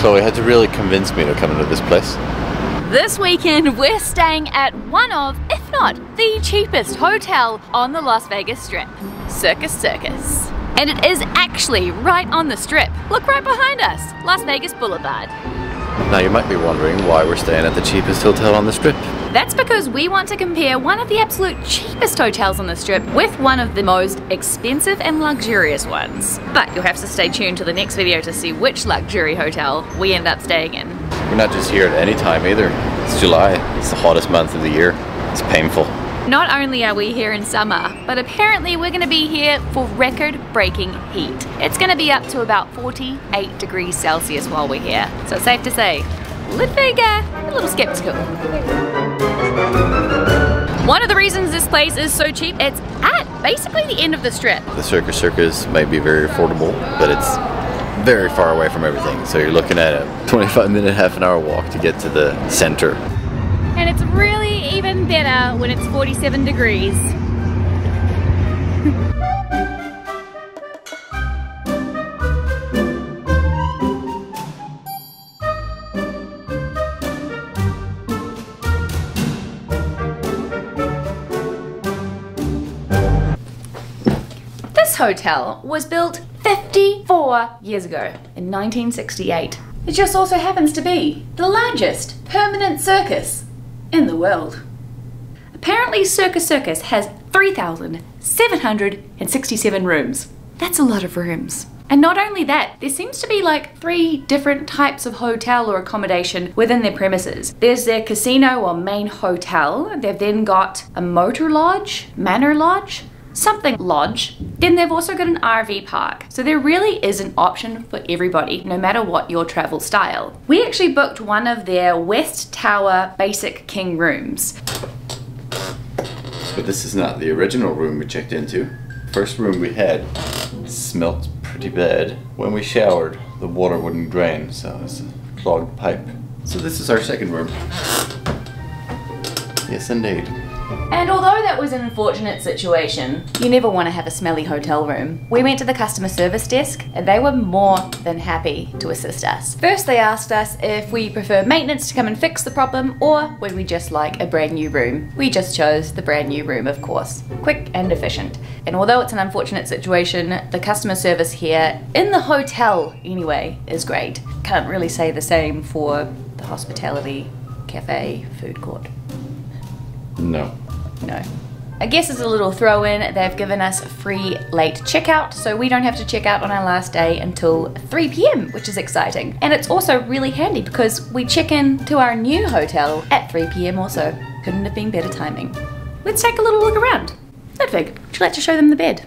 Chloe had to really convince me to come into this place. This weekend we're staying at one of, if not the cheapest hotel on the Las Vegas Strip, Circus Circus. And it is actually right on the strip. Look right behind us, Las Vegas Boulevard. Now you might be wondering why we're staying at the cheapest hotel on the strip. That's because we want to compare one of the absolute cheapest hotels on the strip with one of the most expensive and luxurious ones. But you'll have to stay tuned to the next video to see which luxury hotel we end up staying in. We're not just here at any time either. It's July. It's the hottest month of the year. It's painful. Not only are we here in summer, but apparently we're going to be here for record-breaking heat. It's going to be up to about 48 degrees Celsius while we're here. So it's safe to say, Ludvig, a little skeptical. One of the reasons this place is so cheap, it's at basically the end of the strip. The Circus Circus may be very affordable, but it's very far away from everything. So you're looking at a 25-minute, half-an-hour walk to get to the center. And it's really even better when it's 47 degrees. This hotel was built 54 years ago in 1968. It just also happens to be the largest permanent circus in the world. Apparently Circus Circus has 3,767 rooms. That's a lot of rooms. And not only that, there seems to be like 3 different types of hotel or accommodation within their premises. There's their casino or main hotel. They've then got a motor lodge, manor lodge, something lodge. Then they've also got an RV park. So there really is an option for everybody, no matter what your travel style. We actually booked one of their West Tower basic king rooms. But this is not the original room we checked into. First room we had smelt pretty bad. When we showered, the water wouldn't drain, so it's a clogged pipe. So this is our second room. Yes, indeed. And although that was an unfortunate situation, you never want to have a smelly hotel room. We went to the customer service desk and they were more than happy to assist us. First they asked us if we prefer maintenance to come and fix the problem or would we just like a brand new room. We just chose the brand new room, of course. Quick and efficient. And although it's an unfortunate situation, the customer service here, in the hotel anyway, is great. Can't really say the same for the hospitality, cafe, food court. No. No. I guess as a little throw in, they've given us free late checkout, so we don't have to check out on our last day until 3 p.m, which is exciting. And it's also really handy because we check in to our new hotel at 3 p.m. also. Couldn't have been better timing. Let's take a little look around. Ludvig, would you like to show them the bed?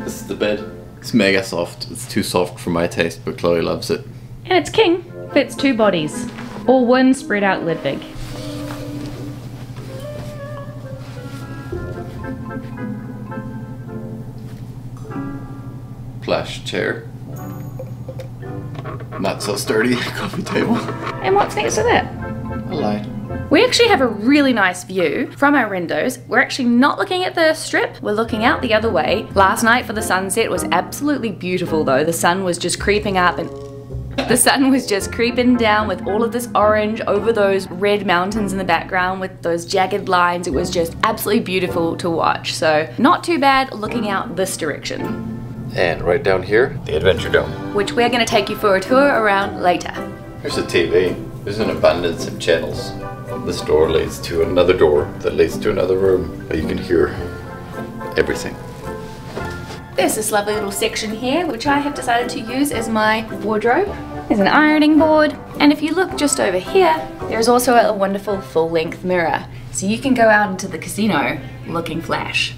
This is the bed. It's mega soft. It's too soft for my taste, but Chloe loves it. And it's king. Fits 2 bodies. Or one spread out Ludvig. Plush chair. Not so sturdy coffee table. And what's next to that? A light. We actually have a really nice view from our windows. We're actually not looking at the strip, we're looking out the other way. Last night for the sunset was absolutely beautiful though. The sun was just creeping up and the sun was just creeping down with all of this orange over those red mountains in the background with those jagged lines. It was just absolutely beautiful to watch. So not too bad looking out this direction. And right down here, the Adventure Dome. Which we're gonna take you for a tour around later. Here's a TV. There's an abundance of channels. This door leads to another door that leads to another room, but you can hear everything. There's this lovely little section here, which I have decided to use as my wardrobe. There's an ironing board, and if you look just over here, there's also a wonderful full-length mirror, so you can go out into the casino looking flash.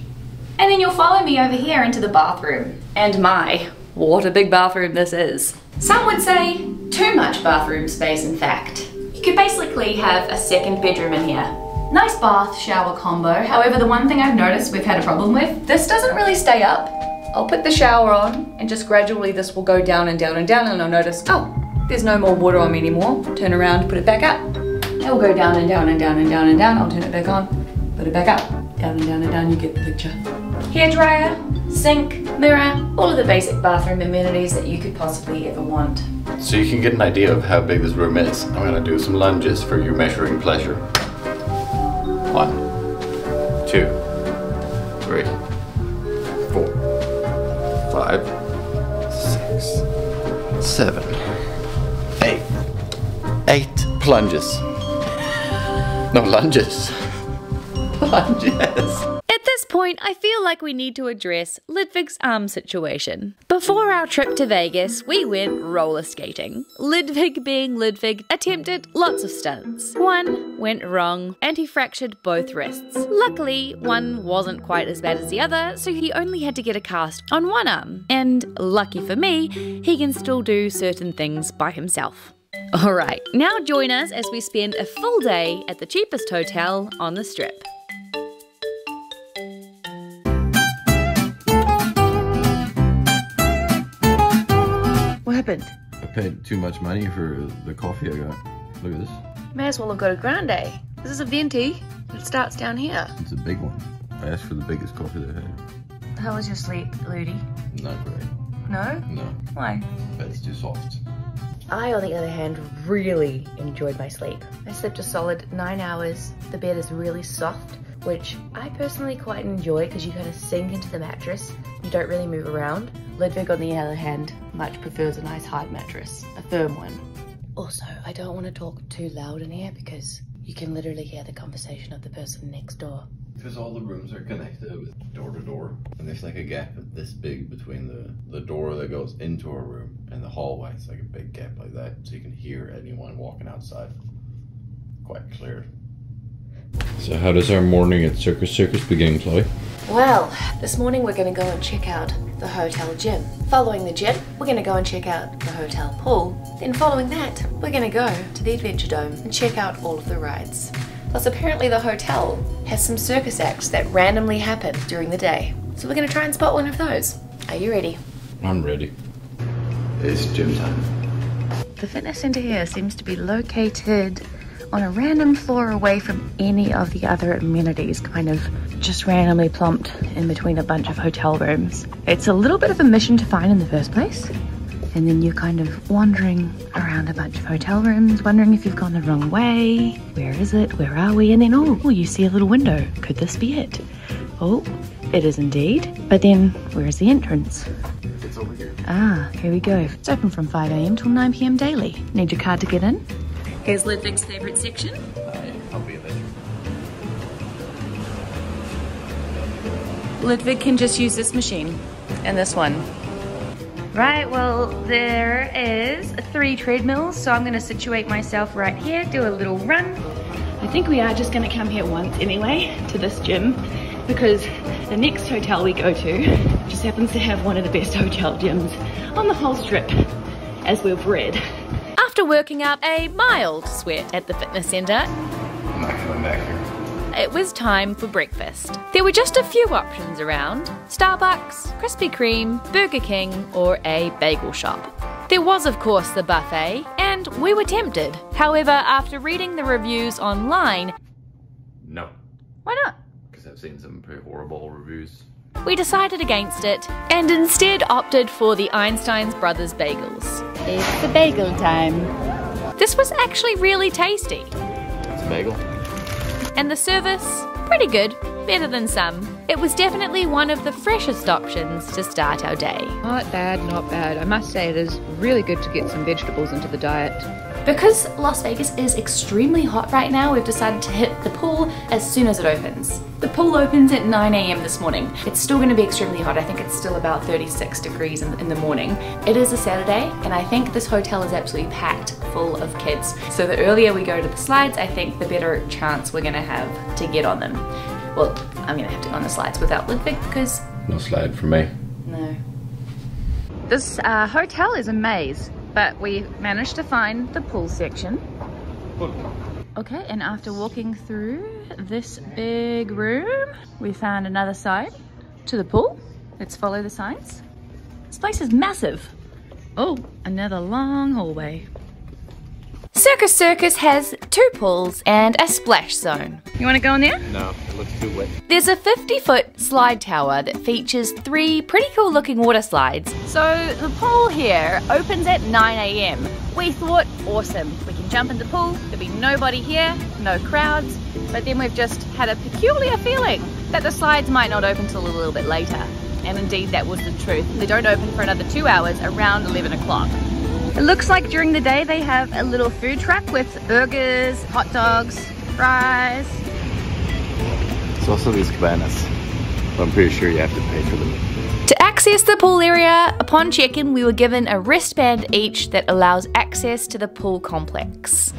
And then you'll follow me over here into the bathroom. And my, what a big bathroom this is. Some would say too much bathroom space, in fact. You could basically have a second bedroom in here. Nice bath shower combo. However, the one thing I've noticed we've had a problem with, this doesn't really stay up. I'll put the shower on and just gradually this will go down and down and down and I'll notice, oh, there's no more water on me anymore. Turn around, put it back up. It will go down and down and down and down and down. I'll turn it back on, put it back up. Down and down and down, you get the picture. Hairdryer, sink, mirror, all of the basic bathroom amenities that you could possibly ever want. So you can get an idea of how big this room is, I'm gonna do some lunges for your measuring pleasure. 1, 2, 3, 4, 5, 6, 7, 8. 8 plunges. No, lunges. Lunges. At this point, I feel like we need to address Ludvig's arm situation. Before our trip to Vegas, we went roller skating. Ludvig, being Ludvig, attempted lots of stunts. One went wrong, and he fractured both wrists. Luckily, one wasn't quite as bad as the other, so he only had to get a cast on one arm. And lucky for me, he can still do certain things by himself. Alright, now join us as we spend a full day at the cheapest hotel on the Strip. What happened? I paid too much money for the coffee I got. Look at this. May as well have got a grande. This is a venti. It starts down here. It's a big one. I asked for the biggest coffee they had. How was your sleep, Ludi? Not great. No? No. Why? Bed's too soft. I, on the other hand, really enjoyed my sleep. I slept a solid 9 hours. The bed is really soft, which I personally quite enjoy because you kind of sink into the mattress. You don't really move around. Ludvig, on the other hand, much prefers a nice hard mattress, a firm one. Also, I don't want to talk too loud in here because you can literally hear the conversation of the person next door. Because all the rooms are connected with door to door, and there's like a gap this big between the door that goes into a room and the hallway. It's like a big gap like that, so you can hear anyone walking outside quite clear. So how does our morning at Circus Circus begin, Chloe? Well, this morning we're going to go and check out the hotel gym. Following the gym, we're going to go and check out the hotel pool. Then following that, we're going to go to the Adventure Dome and check out all of the rides. Plus, apparently the hotel has some circus acts that randomly happen during the day. So we're going to try and spot one of those. Are you ready? I'm ready. It's gym time. The fitness center here seems to be located on a random floor away from any of the other amenities, kind of just randomly plumped in between a bunch of hotel rooms. It's a little bit of a mission to find in the first place. And then you're kind of wandering around a bunch of hotel rooms, wondering if you've gone the wrong way. Where is it? Where are we? And then, oh, you see a little window. Could this be it? Oh, it is indeed. But then, where's the entrance? It's over here. Ah, here we go. It's open from 5 AM till 9 PM daily. Need your card to get in. Here's Ludvig's favorite section. I'll be there. Ludvig can just use this machine and this one. Right, well, there is 3 treadmills, so I'm gonna situate myself right here, do a little run. I think we are just gonna come here once anyway, to this gym, because the next hotel we go to just happens to have one of the best hotel gyms on the whole Strip, as we've read. After working up a mild sweat at the fitness centre, I'm not coming back here. it was time for breakfast. There were just a few options around: Starbucks, Krispy Kreme, Burger King, or a bagel shop. There was, of course, the buffet, and we were tempted. However, after reading the reviews online, No. why not? Because I've seen some pretty horrible reviews. We decided against it, and instead opted for the Einstein's Brothers bagels. It's the bagel time. This was actually really tasty. It's a bagel. And the service, pretty good, better than some. It was definitely one of the freshest options to start our day. Not bad, not bad. I must say it is really good to get some vegetables into the diet. Because Las Vegas is extremely hot right now, we've decided to hit the pool as soon as it opens. The pool opens at 9 AM this morning. It's still going to be extremely hot. I think it's still about 36 degrees in the morning. It is a Saturday, and I think this hotel is absolutely packed full of kids. So the earlier we go to the slides, I think the better chance we're going to have to get on them. Well, I'm going to have to go on the slides without Ludvig because... No slide for me. No. This hotel is a maze, but we managed to find the pool section. Okay, and after walking through this big room, we found another side to the pool. Let's follow the signs. This place is massive. Oh, another long hallway. Circus Circus has 2 pools and a splash zone. You want to go in there? No, it looks too wet. There's a 50-foot slide tower that features 3 pretty cool looking water slides. So the pool here opens at 9 AM. We thought, awesome, we can jump in the pool, there'll be nobody here, no crowds, but then we've just had a peculiar feeling that the slides might not open till a little bit later. And indeed that was the truth. They don't open for another 2 hours around 11 o'clock. It looks like during the day they have a little food truck with burgers, hot dogs, fries. There's also these cabanas, but I'm pretty sure you have to pay for them. To access the pool area, upon check-in we were given a wristband each that allows access to the pool complex.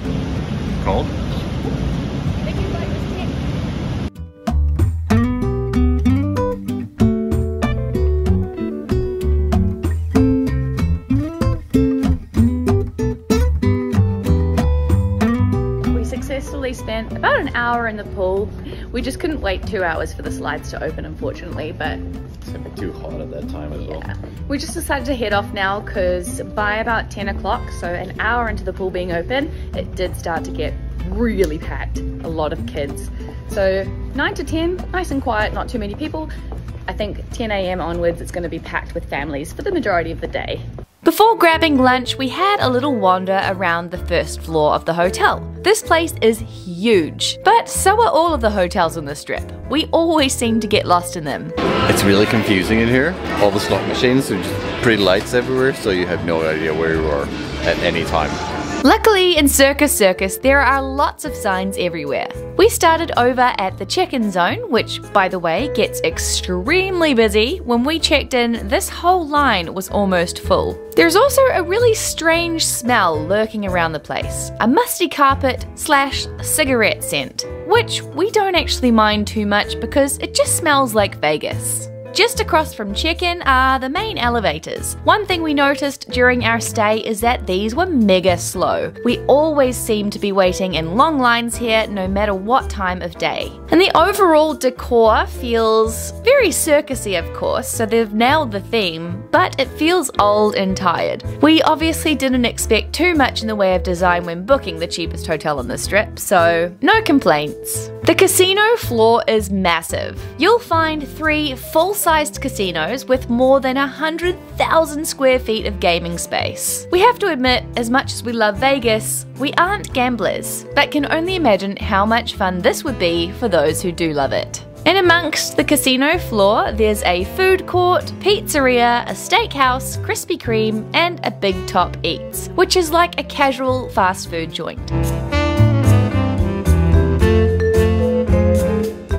Cold? Spent about an hour in the pool. We just couldn't wait 2 hours for the slides to open, unfortunately, but It's gonna be too hot at that time as well. We just decided to head off now because by about 10 o'clock, so an hour into the pool being open, it did start to get really packed. A lot of kids. So 9 to 10, nice and quiet, not too many people. I think 10 AM onwards it's going to be packed with families for the majority of the day. Before grabbing lunch, we had a little wander around the first floor of the hotel. This place is huge, but so are all of the hotels on the strip. We always seem to get lost in them. It's really confusing in here. All the slot machines are just pretty lights everywhere, so you have no idea where you are at any time. Luckily, in Circus Circus, there are lots of signs everywhere. We started over at the check-in zone, which, by the way, gets extremely busy. When we checked in, this whole line was almost full. There's also a really strange smell lurking around the place. A musty carpet / cigarette scent, which we don't actually mind too much because it just smells like Vegas. Just across from check-in are the main elevators. One thing we noticed during our stay is that these were mega slow. We always seem to be waiting in long lines here no matter what time of day. And the overall decor feels very circusy, of course, so they've nailed the theme, but it feels old and tired. We obviously didn't expect too much in the way of design when booking the cheapest hotel on the strip, so no complaints. The casino floor is massive. You'll find 3 full-sized casinos with more than 100,000 square feet of gaming space. We have to admit, as much as we love Vegas, we aren't gamblers, but can only imagine how much fun this would be for those who do love it. In amongst the casino floor, there's a food court, pizzeria, a steakhouse, Krispy Kreme, and a Big Top Eats, which is like a casual fast food joint.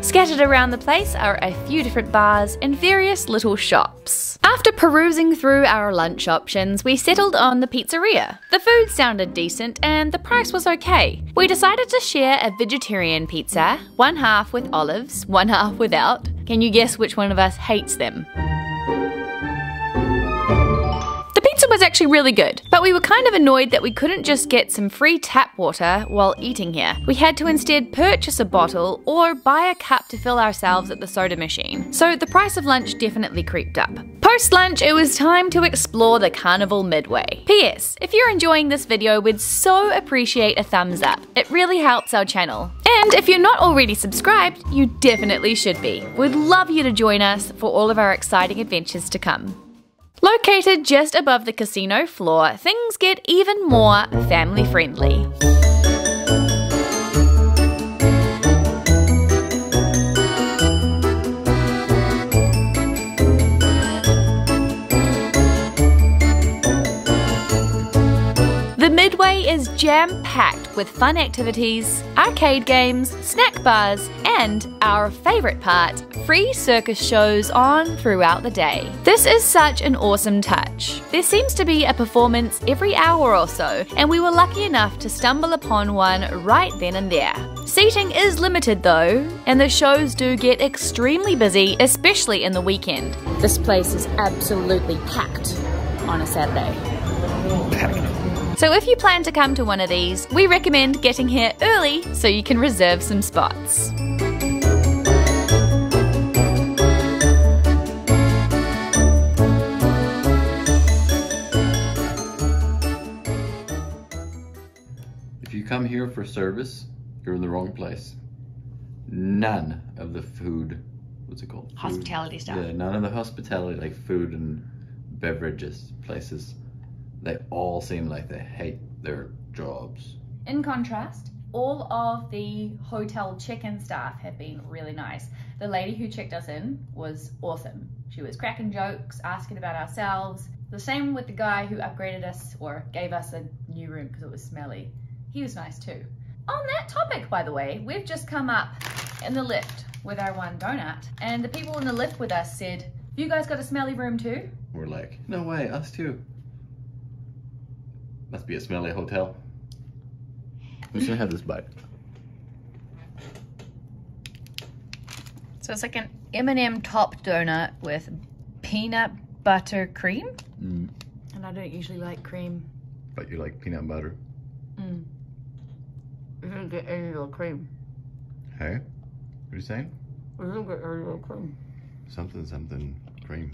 Scattered around the place are a few different bars and various little shops. After perusing through our lunch options, we settled on the pizzeria. The food sounded decent and the price was okay. We decided to share a vegetarian pizza, 1/2 with olives, 1/2 without. Can you guess which one of us hates them? Was actually really good, but we were kind of annoyed that we couldn't just get some free tap water while eating here. We had to instead purchase a bottle or buy a cup to fill ourselves at the soda machine, so the price of lunch definitely creeped up. Post-lunch, it was time to explore the carnival midway. P.S. If you're enjoying this video, we'd so appreciate a thumbs up. It really helps our channel. And if you're not already subscribed, you definitely should be. We'd love you to join us for all of our exciting adventures to come. Located just above the casino floor, things get even more family-friendly. The midway is jam-packed with fun activities, arcade games, snack bars, and our favourite part, free circus shows on throughout the day. This is such an awesome touch. There seems to be a performance every hour or so, and we were lucky enough to stumble upon one right then and there. Seating is limited though, and the shows do get extremely busy, especially in the weekend. This place is absolutely packed on a Saturday. So if you plan to come to one of these, we recommend getting here early so you can reserve some spots. If you come here for service, you're in the wrong place. None of the food, what's it called? Hospitality stuff. Yeah, none of the hospitality, like food and beverages places, they all seem like they hate their jobs. In contrast, all of the hotel check-in staff have been really nice. The lady who checked us in was awesome. She was cracking jokes, asking about ourselves. The same with the guy who upgraded us or gave us a new room because it was smelly. He was nice too. On that topic, by the way, we've just come up in the lift with our one donut, and the people in the lift with us said, "Have you guys got a smelly room too?" We're like, no way, us too. Must be a smelly hotel. I'm just gonna have this bite. So it's like an M&M top donut with peanut butter cream. Mm. And I don't usually like cream. But you like peanut butter. Mm. I didn't get any of the cream. Hey? What are you saying? I didn't get any of the cream. Something cream.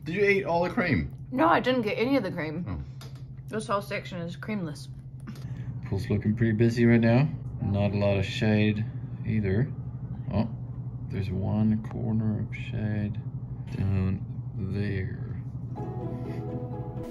Did you eat all the cream? No, I didn't get any of the cream. Oh. This whole section is creamless. Pool's looking pretty busy right now. Not a lot of shade either. Oh, there's one corner of shade down there.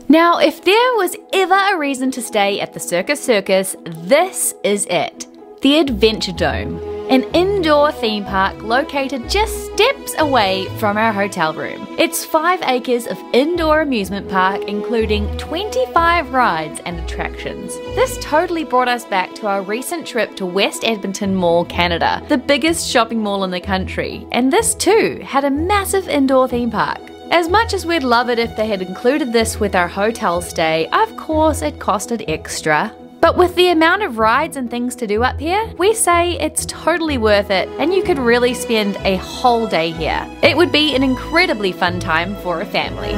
Now, if there was ever a reason to stay at the Circus Circus, this is it. The Adventure Dome, an indoor theme park located just steps away from our hotel room. It's 5 acres of indoor amusement park, including 25 rides and attractions. This totally brought us back to our recent trip to West Edmonton Mall, Canada, the biggest shopping mall in the country. And this too had a massive indoor theme park. As much as we'd love it if they had included this with our hotel stay, of course it costed extra. But with the amount of rides and things to do up here, we say it's totally worth it and you could really spend a whole day here. It would be an incredibly fun time for a family.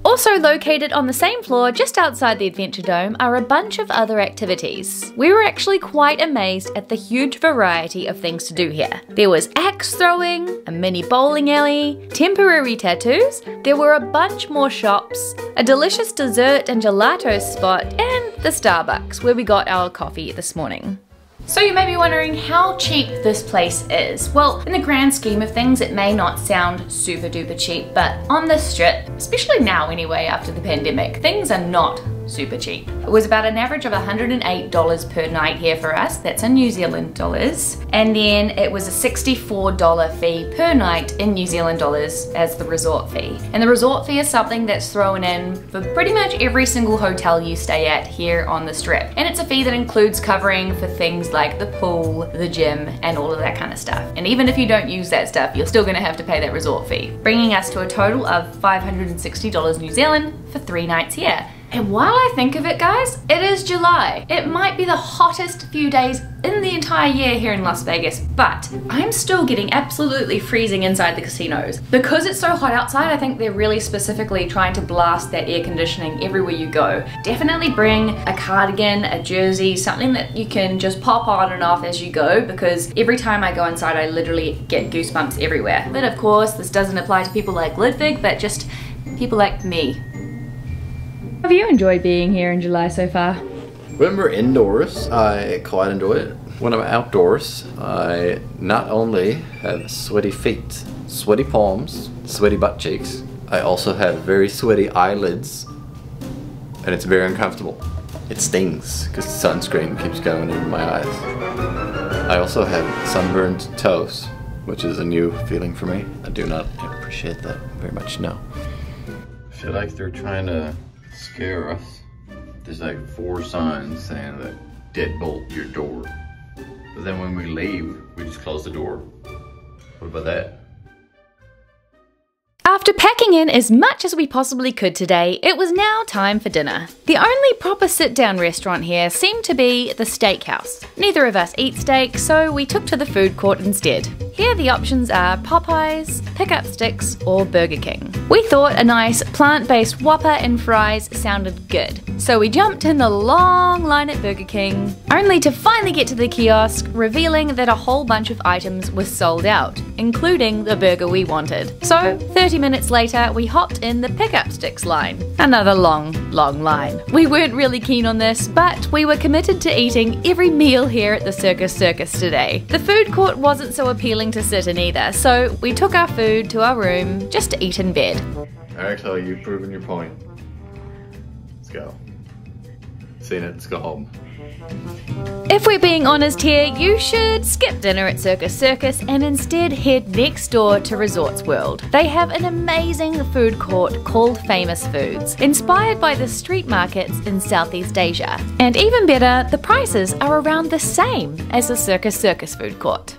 Also located on the same floor just outside the Adventure Dome are a bunch of other activities. We were actually quite amazed at the huge variety of things to do here. There was axe throwing, a mini bowling alley, temporary tattoos, there were a bunch more shops, a delicious dessert and gelato spot, and the Starbucks where we got our coffee this morning. So you may be wondering how cheap this place is. Well, in the grand scheme of things, it may not sound super duper cheap, but on this strip, especially now anyway after the pandemic, things are not super cheap. It was about an average of $108 per night here for us, that's in New Zealand dollars, and then it was a $64 fee per night in New Zealand dollars as the resort fee. And the resort fee is something that's thrown in for pretty much every single hotel you stay at here on the strip. And it's a fee that includes covering for things like the pool, the gym, and all of that kind of stuff. And even if you don't use that stuff, you're still gonna have to pay that resort fee, bringing us to a total of $560 New Zealand for 3 nights here. And while I think of it, guys, it is July. It might be the hottest few days in the entire year here in Las Vegas, but I'm still getting absolutely freezing inside the casinos. Because it's so hot outside, I think they're really specifically trying to blast that air conditioning everywhere you go. Definitely bring a cardigan, a jersey, something that you can just pop on and off as you go, because every time I go inside, I literally get goosebumps everywhere. But of course, this doesn't apply to people like Ludvig, but just people like me. Have you enjoyed being here in July so far? When we're indoors, I quite enjoy it. When I'm outdoors, I not only have sweaty feet, sweaty palms, sweaty butt cheeks, I also have very sweaty eyelids, and it's very uncomfortable. It stings because the sunscreen keeps going into my eyes. I also have sunburned toes, which is a new feeling for me. I do not appreciate that very much, no. I feel like they're trying to scare us. There's like 4 signs saying that deadbolt your door. But then when we leave, we just close the door. What about that? After packing in as much as we possibly could today, it was now time for dinner. The only proper sit-down restaurant here seemed to be the steakhouse. Neither of us eat steak, so we took to the food court instead. Here the options are Popeyes, Pickup Sticks, or Burger King. We thought a nice plant-based Whopper and fries sounded good. So we jumped in the long line at Burger King, only to finally get to the kiosk, revealing that a whole bunch of items were sold out, including the burger we wanted. So 30 minutes later, we hopped in the pickup sticks line. Another long line. We weren't really keen on this, but we were committed to eating every meal here at the Circus Circus today. The food court wasn't so appealing to sit in either, so we took our food to our room just to eat in bed. Alright, Chloé, you've proven your point. Let's go. Seen it, let's go home. If we're being honest here, you should skip dinner at Circus Circus and instead head next door to Resorts World. They have an amazing food court called Famous Foods, inspired by the street markets in Southeast Asia. And even better, the prices are around the same as the Circus Circus food court.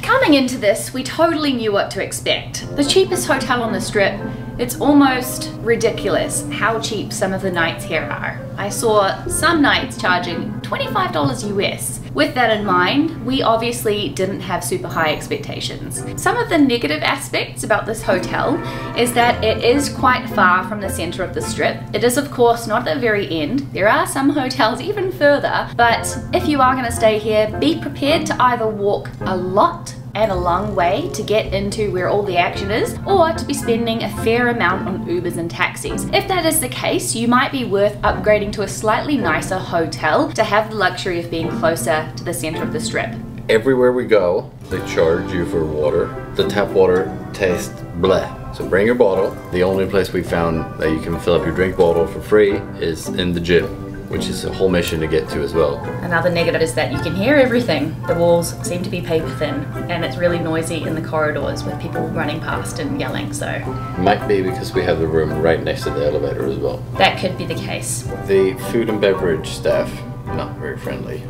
Coming into this, we totally knew what to expect. The cheapest hotel on the strip. It's almost ridiculous how cheap some of the nights here are. I saw some nights charging $25 US. With that in mind, we obviously didn't have super high expectations. Some of the negative aspects about this hotel is that it is quite far from the center of the strip. It is of course not at the very end. There are some hotels even further, but if you are going to stay here, be prepared to either walk a lot and a long way to get into where all the action is, or to be spending a fair amount on Ubers and taxis. If that is the case, you might be worth upgrading to a slightly nicer hotel to have the luxury of being closer to the center of the strip. Everywhere we go, they charge you for water. The tap water tastes bleh. So bring your bottle. The only place we found that you can fill up your drink bottle for free is in the gym, which is a whole mission to get to as well. Another negative is that you can hear everything. The walls seem to be paper thin, and it's really noisy in the corridors with people running past and yelling, so. Might be because we have the room right next to the elevator as well. That could be the case. The food and beverage staff, not very friendly.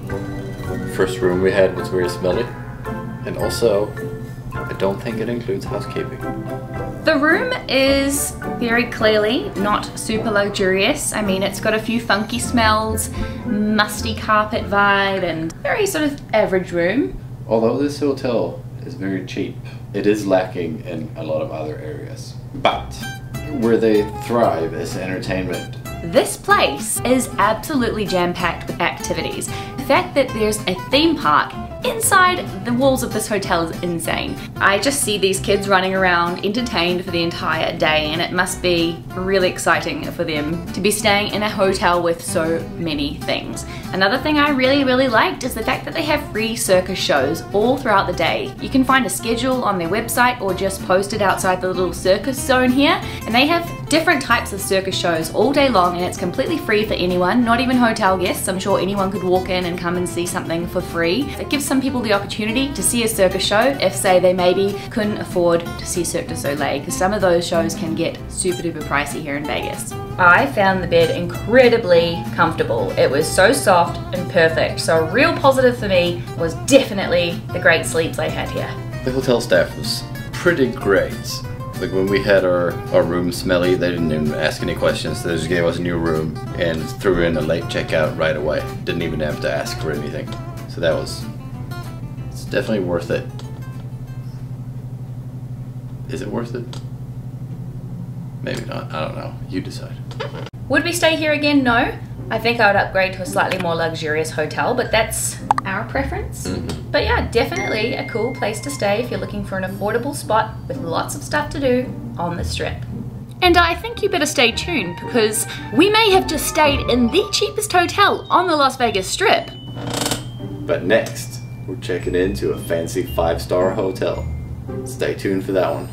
First room we had was very smelly, and also, I don't think it includes housekeeping. The room is very clearly not super luxurious. I mean, it's got a few funky smells, musty carpet vibe, and very sort of average room. Although this hotel is very cheap, it is lacking in a lot of other areas. But where they thrive is entertainment. This place is absolutely jam-packed with activities. The fact that there's a theme park inside the walls of this hotel is insane. I just see these kids running around entertained for the entire day, and it must be really exciting for them to be staying in a hotel with so many things. Another thing I really liked is the fact that they have free circus shows all throughout the day. You can find a schedule on their website or just post it outside the little circus zone here, and they have different types of circus shows all day long, and it's completely free for anyone, not even hotel guests. I'm sure anyone could walk in and come and see something for free. It gives some people the opportunity to see a circus show if, say, they maybe couldn't afford to see Cirque du Soleil, because some of those shows can get super duper pricey here in Vegas. I found the bed incredibly comfortable. It was so soft and perfect, so a real positive for me was definitely the great sleeps I had here. The hotel staff was pretty great. Like when we had our room smelly, they didn't even ask any questions. They just gave us a new room and threw in a late checkout right away. Didn't even have to ask for anything. So that was, it's definitely worth it. Is it worth it? Maybe not, I don't know, you decide. Would we stay here again? No. I think I would upgrade to a slightly more luxurious hotel, but that's our preference. But yeah, definitely a cool place to stay if you're looking for an affordable spot with lots of stuff to do on the strip. And I think you better stay tuned, because we may have just stayed in the cheapest hotel on the Las Vegas Strip. But next, we're checking into a fancy 5-star hotel. Stay tuned for that one.